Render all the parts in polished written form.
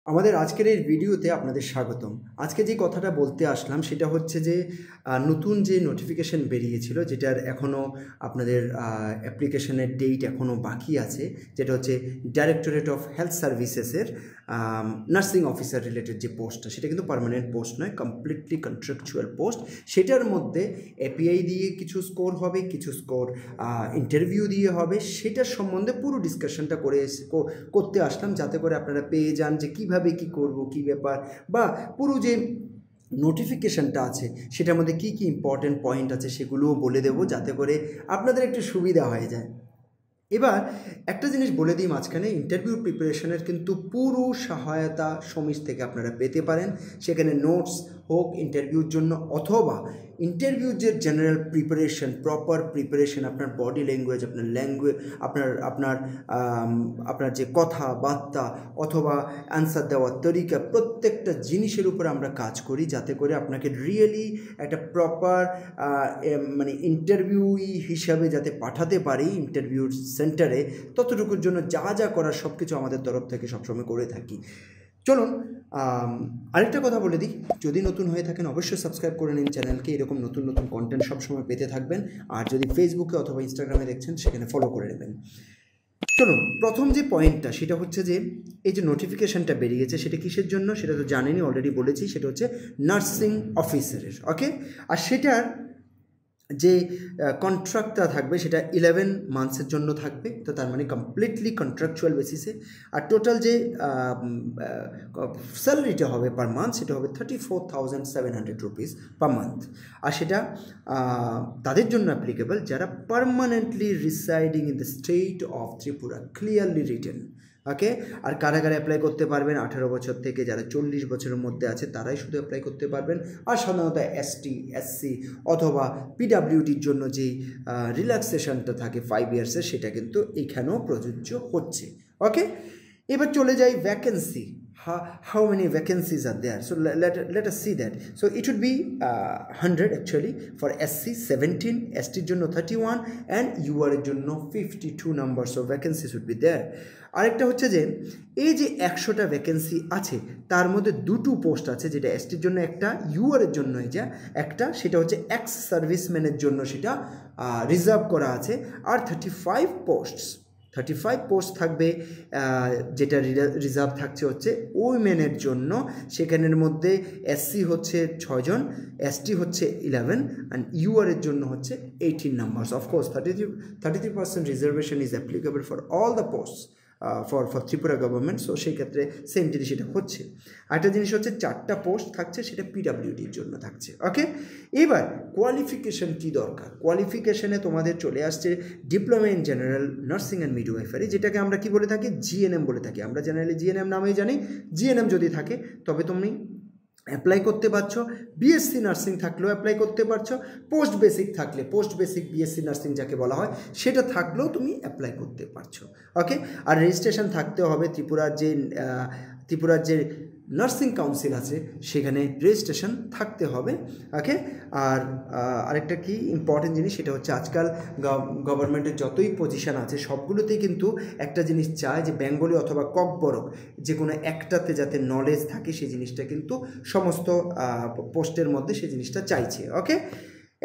আমাদের আজকের এই ভিডিওতে আপনাদের স্বাগতম। আজকে যে কথাটা বলতে আসলাম সেটা হচ্ছে যে নতুন যে নোটিফিকেশন বেরিয়েছিল যেটার এখনও আপনাদের অ্যাপ্লিকেশনের ডেট এখনও বাকি আছে, যেটা হচ্ছে ডাইরেক্টরেট অফ হেলথ সার্ভিসেসের নার্সিং অফিসার রিলেটেড যে পোস্টটা, সেটা কিন্তু পার্মানেন্ট পোস্ট নয়, কমপ্লিটলি কন্ট্রাকচুয়াল পোস্ট। সেটার মধ্যে এপিআই দিয়ে কিছু স্কোর হবে, কিছু স্কোর ইন্টারভিউ দিয়ে হবে। সেটার সম্বন্ধে পুরো ডিসকাশনটা করতে আসলাম, যাতে করে আপনারা পেয়ে যান যে কীভাবে কী করব, কী ব্যাপার, বা পুরো যে নোটিফিকেশানটা আছে সেটার মধ্যে কী কী ইম্পর্টেন্ট পয়েন্ট আছে সেগুলোও বলে দেবো, যাতে করে আপনাদের একটু সুবিধা হয়ে যায়। এবার একটা জিনিস বলে দিই মাঝখানে, ইন্টারভিউ প্রিপারেশনের কিন্তু পুরো সহায়তা সমীর থেকে আপনারা পেতে পারেন। সেখানে নোটস হোক ইন্টারভিউর জন্য, অথবা ইন্টারভিউর যে জেনারেল প্রিপারেশন, প্রপার প্রিপারেশন, আপনার বডি ল্যাঙ্গুয়েজ, আপনার যে কথাবার্তা অথবা অ্যান্সার দেওয়ার তরিকা, প্রত্যেকটা জিনিসের উপর আমরা কাজ করি, যাতে করে আপনাকে রিয়েলি একটা প্রপার ইন্টারভিউই হিসাবে যাতে পাঠাতে পারি ইন্টারভিউর সেন্টারে। ততটুকুর জন্য যা যা করার সব কিছু আমাদের তরফ থেকে সবসময় করে থাকি। চলুন আরেকটা কথা বলে দিই, যদি নতুন হয়ে থাকেন অবশ্যই সাবস্ক্রাইব করে নিন চ্যানেলকে, এরকম নতুন নতুন কন্টেন্ট সবসময় পেতে থাকবেন। আর যদি ফেসবুকে অথবা ইনস্টাগ্রামে দেখছেন সেখানে ফলো করে নেবেন। চলুন, প্রথম যে পয়েন্টটা সেটা হচ্ছে যে এই যে নোটিফিকেশানটা বেরিয়েছে সেটা কিসের জন্য সেটা তো জানেনই, অলরেডি বলেছি। সেটা হচ্ছে নার্সিং অফিসারের, ওকে। আর সেটার যে কন্ট্রাক্টটা থাকবে সেটা 11 মান্থসের জন্য থাকবে, তো তার মানে কমপ্লিটলি কন্ট্রাকচুয়াল বেসিসে। আর টোটাল যে স্যালারিটা হবে পার মান্থ সেটা হবে 34,700 রুপিস পার মান্থ। আর সেটা তাদের জন্য অ্যাপ্লিকেবল যারা permanently residing in the state of Tripura, clearly written, okay. আর কারা অ্যাপ্লাই করতে পারবেন? 18 বছর থেকে যারা 40 বছরের মধ্যে আছে তারাই শুধু অ্যাপ্লাই করতে পারবেন। আর সাধারণত এসটি, এসসি অথবা পিডাব্লিউডির জন্য যেই রিল্যাক্সেশনটা থাকে 5 ইয়ার্সের, সেটা কিন্তু এইখানেও প্রযোজ্য হচ্ছে, ওকে। এবার চলে যাই vacancy, how many vacancies are there. So let us see that. So it would be 100 actually for SC, 17, ST জন্য 31 and UR এর জন্য 52 numbers of vacancies would be there. আরেকটা হচ্ছে যে এই যে 100টা ভ্যাকেন্সি আছে তার মধ্যে দুটো পোস্ট আছে, যেটা এসটির জন্য একটা, UR এর জন্য এই যে একটা, সেটা হচ্ছে এক্স সার্ভিসম্যানের জন্য সেটা রিজার্ভ করা আছে। আর 35 পোস্ট থাকবে, যেটা রিজার্ভ থাকছে হচ্ছে উইমেনের জন্য। সেখানের মধ্যে এসসি হচ্ছে 6 জন, এসটি হচ্ছে 11 অ্যান্ড UR এর জন্য হচ্ছে 18 numbers. Of course 33% reservation is applicable for all the posts for Tripura government. So সেই ক্ষেত্রে সেম জিনিস এটা হচ্ছে। আরেকটা জিনিস হচ্ছে 4টা পোস্ট থাকছে, সেটা পিডাব্লিউডির জন্য থাকছে, ওকে। এবার কোয়ালিফিকেশন কী দরকার? কোয়ালিফিকেশনে তোমাদের চলে আসছে diploma in general nursing and midwifery, যেটাকে আমরা কি বলে থাকি? জিএনএম বলে থাকি। আমরা জেনারেলি জিএনএম নামেই জানি। জিএনএম যদি থাকে তবে তুমি অ্যাপ্লাই করতে পারছো। বিএসসি নার্সিং থাকলেও অ্যাপ্লাই করতে পারছো। পোস্ট বেসিক থাকলে, পোস্ট বেসিক বিএসসি নার্সিং যাকে বলা হয়, সেটা থাকলেও তুমি অ্যাপ্লাই করতে পারছো, ওকে। আর রেজিস্ট্রেশন থাকতে হবে ত্রিপুরার যে নার্সিং কাউন্সিল আছে সেখানে রেজিস্ট্রেশন থাকতে হবে, ওকে। আর আরেকটা কি ইম্পর্টেন্ট জিনিস সেটা হচ্ছে আজকাল গভর্নমেন্টের যতই পজিশন আছে সবগুলোতেই কিন্তু একটা জিনিস চায় যে বেঙ্গলি অথবা ককবরক যে কোনো একটাতে যাতে নলেজ থাকে, সেই জিনিসটা কিন্তু সমস্ত পোস্টের মধ্যে সেই জিনিসটা চাইছে, ওকে।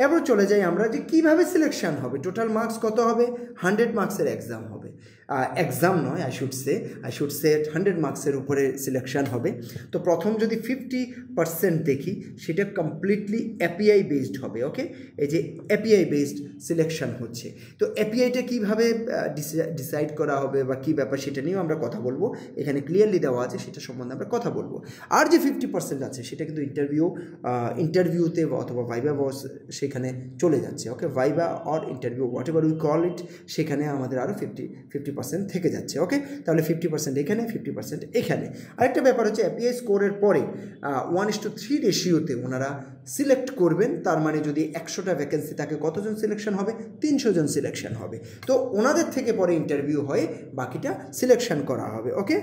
এবার চলে যাই আমরা যে কীভাবে সিলেকশান হবে। টোটাল মার্কস কত হবে? 100 মার্কসের এক্সাম হবে। এক্সাম নয়, আই শুড সে 100 মার্কসের উপরে সিলেকশান হবে। তো প্রথম যদি 50% দেখি, সেটা কমপ্লিটলি এপিআই বেসড হবে, ওকে। এই যে এপিআই বেসড সিলেকশান হচ্ছে, তো এপিআইটা কীভাবে ডিসাইড করা হবে বা কী ব্যাপার সেটা নিয়েও আমরা কথা বলবো। এখানে ক্লিয়ারলি দেওয়া আছে, সেটা সম্বন্ধে আমরা কথা বলবো। আর যে 50% আছে সেটা কিন্তু ইন্টারভিউতে অথবা ভাইভা বস সেখানে চলে যাচ্ছে, okay. Viva or interview, whatever we call it, সেখানে আমাদের আরও 50% থেকে যাচ্ছে, ওকে। তাহলে 50% এখানে, 50% এখানে। আরেকটা ব্যাপার হচ্ছে এপিআই স্কোরের পরে 1:3 রেশিওতে ওনারা সিলেক্ট করবেন। তার মানে যদি 100টা ভ্যাকেন্সি থাকে কতজন সিলেকশন হবে? 300 জন সিলেকশন হবে। তো ওনাদের থেকে পরে ইন্টারভিউ হয়ে বাকিটা সিলেকশন করা হবে, ওকে।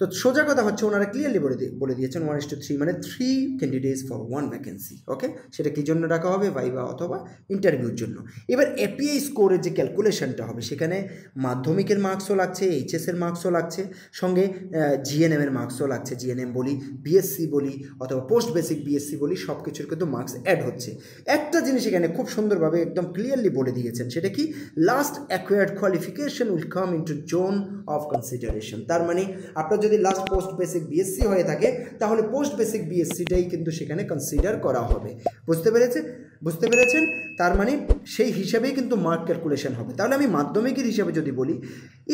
তো সোজা কথা হচ্ছে ওনারা ক্লিয়ারলি বলে দিয়েছেন 1:3 মানে 3 ক্যান্ডিডেটস ফর 1 ভ্যাকেন্সি। ওকে, সেটা কী জন্য রাখা হবে? ভাইবা অথবা ইন্টারভিউর জন্য। এবার এপিআই স্কোরের যে ক্যালকুলেশনটা হবে সেখানে মাধ্যমিকের মার্কসও লাগছে, এইচএসের মার্কসও লাগছে, সঙ্গে জিএনএমের মার্কসও লাগছে। জিএনএম বলি, বিএসসি বলি অথবা পোস্ট বেসিক বিএসসি বলি, সব কিছুর কিন্তু মার্কস অ্যাড হচ্ছে। একটা জিনিস এখানে খুব সুন্দরভাবে একদম ক্লিয়ারলি বলে দিয়েছেন, সেটা কি? Last acquired qualification will come into zone of consideration. তার মানে আপনার যদি লাস্ট পোস্ট বেসিক বিএসসি হয়ে থাকে তাহলে পোস্ট বেসিক বিএসসিটাই কিন্তু সেখানে কনসিডার করা হবে। বুঝতে পেরেছেন? তার মানে সেই হিসাবেই কিন্তু মার্ক ক্যালকুলেশন হবে। তাহলে আমি মাধ্যমিকের হিসাবে যদি বলি,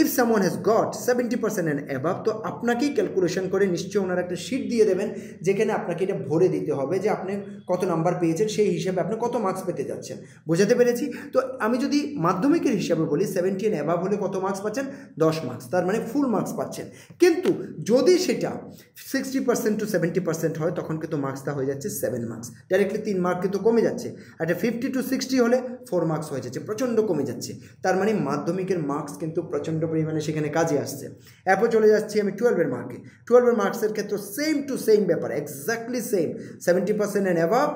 if someone has got 70% and above, তো আপনাকেই ক্যালকুলেশন করে নিশ্চয়ই ওনারা একটা শিট দিয়ে দেবেন যেখানে আপনাকে এটা ভরে দিতে হবে যে আপনি কত নাম্বার পেয়েছেন, সেই হিসাবে আপনি কত মার্কস পেতে যাচ্ছেন। বোঝাতে পেরেছি? তো আমি যদি মাধ্যমিকের হিসাবে বলি 70 অ্যান্ড অ্যাবাভ হলে কত মার্কস পাচ্ছেন? 10 মার্কস, তার মানে ফুল মার্কস পাচ্ছেন। কিন্তু যদি সেটা 60% to 70% হয় তখন কিন্তু মার্কসটা হয়ে যাচ্ছে 7 মার্কস, ডাইরেক্টলি 3 মার্ক কিন্তু কমে যাচ্ছে। একটা 50 to 60 হলে 4 মার্কস হয়ে যাচ্ছে, প্রচণ্ড কমে যাচ্ছে। তার মানে মাধ্যমিকের মার্কস কিন্তু প্রচণ্ড পরিমাণে সেখানে কাজে আসছে। এরপর চলে যাচ্ছি আমি 12-এর মার্কে। 12-এর মার্কসের ক্ষেত্রে সেম টু সেম ব্যাপার, exactly same. 70% and above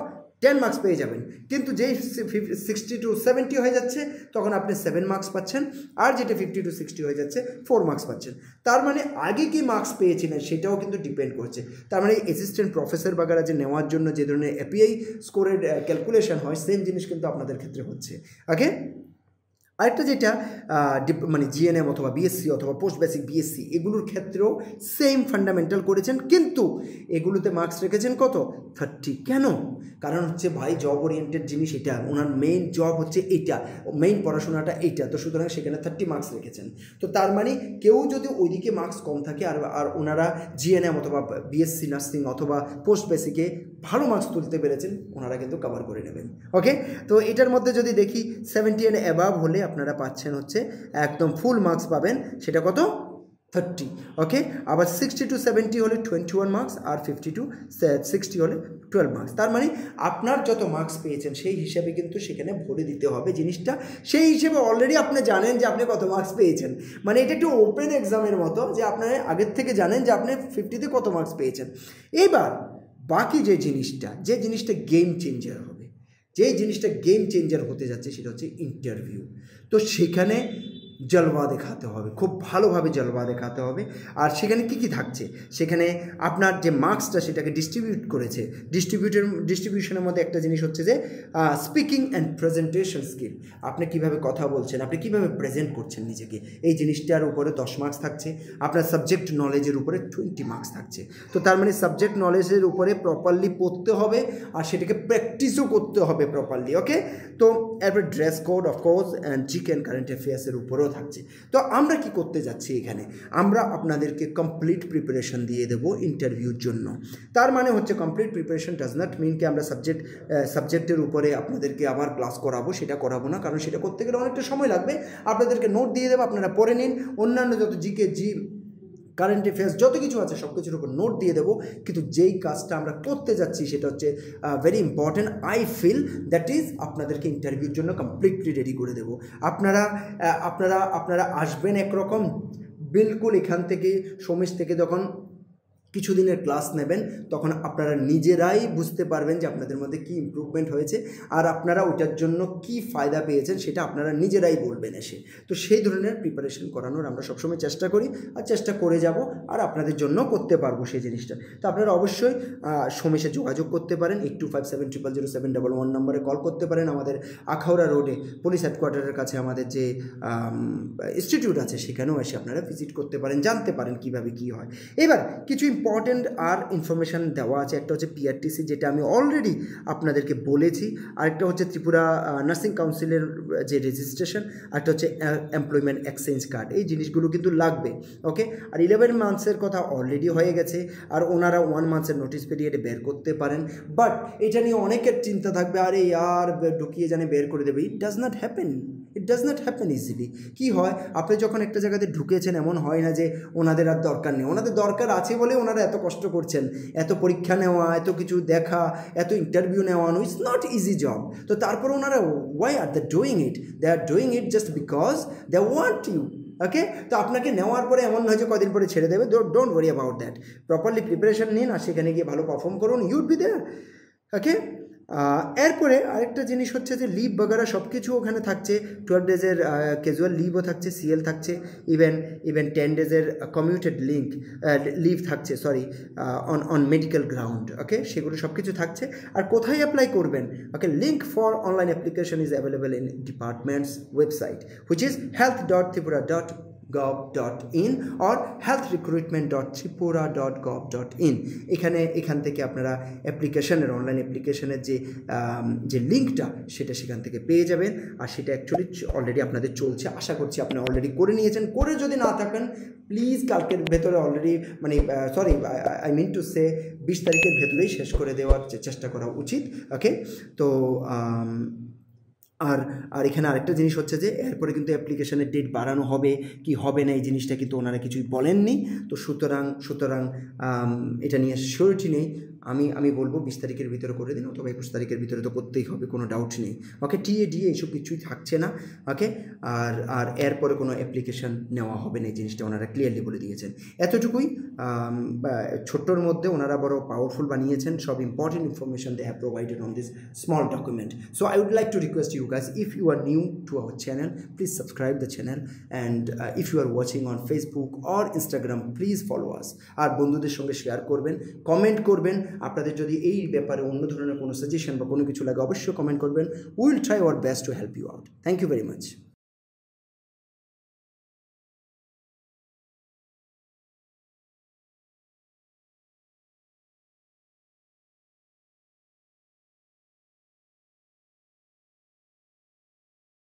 10 marks পেয়ে যাবেন, কিন্তু যেই 60 to 70 হয়ে যাচ্ছে তখন আপনি 7 মার্কস পাচ্ছেন, আর যেটা 50 to 60 হয়ে যাচ্ছে 4 মার্কস পাচ্ছেন। তার মানে আগে কি মার্কস পেয়েছিলেন সেটাও কিন্তু ডিপেন্ড করছে। তার মানে অ্যাসিস্ট্যান্ট প্রফেসর বাগারা যে নেওয়ার জন্য যে ধরনের এপিআই স্কোরের ক্যালকুলেশন হয়, সেম জিনিস কিন্তু আপনাদের ক্ষেত্রে হচ্ছে। ওকে, আরেকটা যেটা মানে জিএনএম অথবা বিএসসি অথবা পোস্ট বেসিক বিএসসি এগুলোর ক্ষেত্রেও সেম ফান্ডামেন্টাল করেছেন, কিন্তু এগুলোতে মার্কস রেখেছেন কত? 30। কেন? কারণ হচ্ছে ভাই জব ওরিয়েন্টেড জিনিস এটা, ওনার মেইন জব হচ্ছে এইটা, মেইন পড়াশোনাটা এইটা, তো সুতরাং সেখানে 30 মার্কস রেখেছেন। তো তার মানে কেউ যদি ওইদিকে মার্কস কম থাকে আর ওনারা জিএনএম অথবা বিএসসি নার্সিং অথবা পোস্ট বেসিকে ভালো মার্কস তুলতে পেরেছেন, ওনারা কিন্তু কভার করে নেবেন। ওকে, তো এটার মধ্যে যদি দেখি 70 অ্যান্ড অ্যাবাভ হলে আপনারা পাচ্ছেন হচ্ছে একদম ফুল মার্কস পাবেন, সেটা কত? 30। ওকে, আবার 60 to 70 হলে 21 মার্কস, আর 50 to 60 হলে 12 মার্কস। তার মানে আপনার যত মার্কস পেয়েছেন সেই হিসাবে কিন্তু সেখানে ভরে দিতে হবে জিনিসটা। সেই হিসেবে অলরেডি আপনি জানেন যে আপনি কত মার্কস পেয়েছেন, মানে এটা একটু ওপেন এক্সামের মতো, যে আপনার আগের থেকে জানেন যে আপনি 50-তে কত মার্কস পেয়েছেন। এবার বাকি যে জিনিসটা গেম চেঞ্জার হবে, যে জিনিসটা গেম চেঞ্জার হতে যাচ্ছে সেটা হচ্ছে ইন্টারভিউ। তো সেখানে জলবা দেখাতে হবে, খুব ভালোভাবে জলবা দেখাতে হবে। আর সেখানে কি থাকছে? সেখানে আপনার যে মার্কসটা সেটাকে ডিস্ট্রিবিউট করেছে, ডিস্ট্রিবিউশনের মধ্যে একটা জিনিস হচ্ছে যে স্পিকিং অ্যান্ড প্রেজেন্টেশন স্কিল। আপনি কিভাবে কথা বলছেন, আপনি কিভাবে প্রেজেন্ট করছেন নিজেকে, এই জিনিসটার উপরে 10 মার্কস থাকছে। আপনার সাবজেক্ট নলেজের উপরে 20 মার্কস থাকছে। তো তার মানে সাবজেক্ট নলেজের উপরে প্রপারলি পড়তে হবে আর সেটাকে প্র্যাকটিসও করতে হবে প্রপারলি। ওকে, তো এরপর dress code of course and GK and current অ্যাফেয়ার্সের উপরেও থাকছে। তো আমরা কি করতে যাচ্ছি এখানে? আমরা আপনাদেরকে কমপ্লিট প্রিপারেশন দিয়ে দেবো ইন্টারভিউর জন্য। তার মানে হচ্ছে complete preparation does not mean কি আমরা সাবজেক্টের উপরে আপনাদেরকে আবার ক্লাস করাবো, সেটা করাবো না, কারণ সেটা করতে গেলে অনেকটা সময় লাগবে। আপনাদেরকে নোট দিয়ে দেবো, আপনারা পড়ে নিন। অন্যান্য যত জিকে কারেন্ট অ্যাফেয়ার্স যত কিছু আছে সব কিছুর উপর নোট দিয়ে দেবো। কিন্তু যেই কাজটা আমরা করতে যাচ্ছি সেটা হচ্ছে very important, I feel that is আপনাদেরকে ইন্টারভিউর জন্য কমপ্লিটলি রেডি করে দেবো। আপনারা আসবেন একরকম, বিলকুল এখান থেকে সমেশ থেকে যখন কিছুদিনের ক্লাস নেবেন তখন আপনারা নিজেরাই বুঝতে পারবেন যে আপনাদের মধ্যে কী ইমপ্রুভমেন্ট হয়েছে আর আপনারা ওইটার জন্য কি ফায়দা পেয়েছেন সেটা আপনারা নিজেরাই বলবেন এসে। তো সেই ধরনের প্রিপারেশন করানোর আমরা সবসময় চেষ্টা করি আর চেষ্টা করে যাব, আর আপনাদের জন্য করতে পারবো সেই জিনিসটা। তো আপনারা অবশ্যই সোমেশে যোগাযোগ করতে পারেন, 8257000711 নম্বরে কল করতে পারেন। আমাদের আখাউড়া রোডে পুলিশ হেডকোয়ার্টারের কাছে আমাদের যে ইনস্টিটিউট আছে সেখানেও এসে আপনারা ভিজিট করতে পারেন, জানতে পারেন কীভাবে কী হয়। এবার কিছু ইম্পর্টেন্ট আর ইনফরমেশান দেওয়া আছে। একটা হচ্ছে পিআরটিসি, যেটা আমি অলরেডি আপনাদেরকে বলেছি। আরেকটা হচ্ছে ত্রিপুরা নার্সিং কাউন্সিলের যে রেজিস্ট্রেশন, আরেকটা হচ্ছে এমপ্লয়মেন্ট এক্সচেঞ্জ কার্ড। এই জিনিসগুলো কিন্তু লাগবে। ওকে, আর 11 মান্থসের কথা অলরেডি হয়ে গেছে, আর ওনারা 1 মান্থসের নোটিস পিরিয়ডে বের করতে পারেন। বাট এটা নিয়ে অনেকের চিন্তা থাকবে, আরে ইয়ার ঢুকিয়ে জানে বের করে দেবে। It does not happen easily. কী হয়, আপনি যখন একটা জায়গাতে ঢুকেছেন এমন হয় না যে ওনাদের আর দরকার নেই, ওনাদের দরকার আছে বলে ওনারা এত কষ্ট করছেন, এত পরীক্ষা নেওয়া, এত কিছু দেখা, এত ইন্টারভিউ নেওয়ানো, ইটস নট ইজি জব। তো তারপর ওনারা why are they doing it? They are doing it just because they want you okay, তো আপনাকে নেওয়ার পরে এমন নয় যে কদিন পরে ছেড়ে দেবে, don't worry about that. Properly preparation নিন আর সেখানে গিয়ে ভালো পারফর্ম করুন, ইউড বি দেয়ার। ওকে, এরপরে আরেকটা জিনিস হচ্ছে যে লিভ বগেরা সব কিছু ওখানে থাকছে। 12 ডেজের ক্যাজুয়াল লিভও থাকছে, সিএল থাকছে, ইভেন 10 ডেজের কমিউটেড লিভ থাকছে, sorry, on medical ground. Okay, সেগুলো সব কিছু থাকছে। আর কোথায় অ্যাপ্লাই করবেন? Okay, link for online application is available in department's website which is health.tripura.gov.in or healthrecruitment.tripura.gov.in। এখান থেকে আপনারা অ্যাপ্লিকেশনের, অনলাইন অ্যাপ্লিকেশনের যে লিঙ্কটা সেটা সেখান থেকে পেয়ে যাবেন। আর সেটা অ্যাকচুয়ালি অলরেডি আপনাদের চলছে, আশা করছি আপনারা অলরেডি করে নিয়েছেন। করে যদি না থাকেন প্লিজ কালকের ভেতরে অলরেডি, মানে sorry, I mean to say 20 তারিখের ভেতরেই শেষ করে দেওয়ার চেষ্টা করা উচিত। ওকে, তো আর এখানে আরেকটা জিনিস হচ্ছে যে এরপরে কিন্তু অ্যাপ্লিকেশনের ডেট বাড়ানো হবে কি হবে না, এই জিনিসটা কিন্তু ওনারা কিছুই বলেননি। তো সুতরাং এটা নিয়ে শিওরিটি নেই। আমি বলবো 20 তারিখের ভিতরে করে দিন, অথবা 21 তারিখের ভিতরে তো করতেই হবে, কোনো ডাউট নেই। ওকে, টিএ ডিএ এইসব কিছুই থাকছে না। ওকে, আর এরপরে কোনো অ্যাপ্লিকেশন নেওয়া হবে না, এই জিনিসটা ওনারা ক্লিয়ারলি বলে দিয়েছেন। এতটুকুই, ছোট্টর মধ্যে ওনারা বড় পাওয়ারফুল বানিয়েছেন। সব important information they have provided on this small document. So I would like to request you guys, if you are new to our channel, please subscribe the channel, and if you are watching on Facebook or Instagram, please follow us। আর বন্ধুদের সঙ্গে share করবেন, comment করবেন। আপনাদের যদি এই ব্যাপারে অন্য ধরনের কোনো সাজেশন বা কোনো কিছু লাগে অবশ্যই কমেন্ট করবেন। Will try our best to help you out. Thank you very much.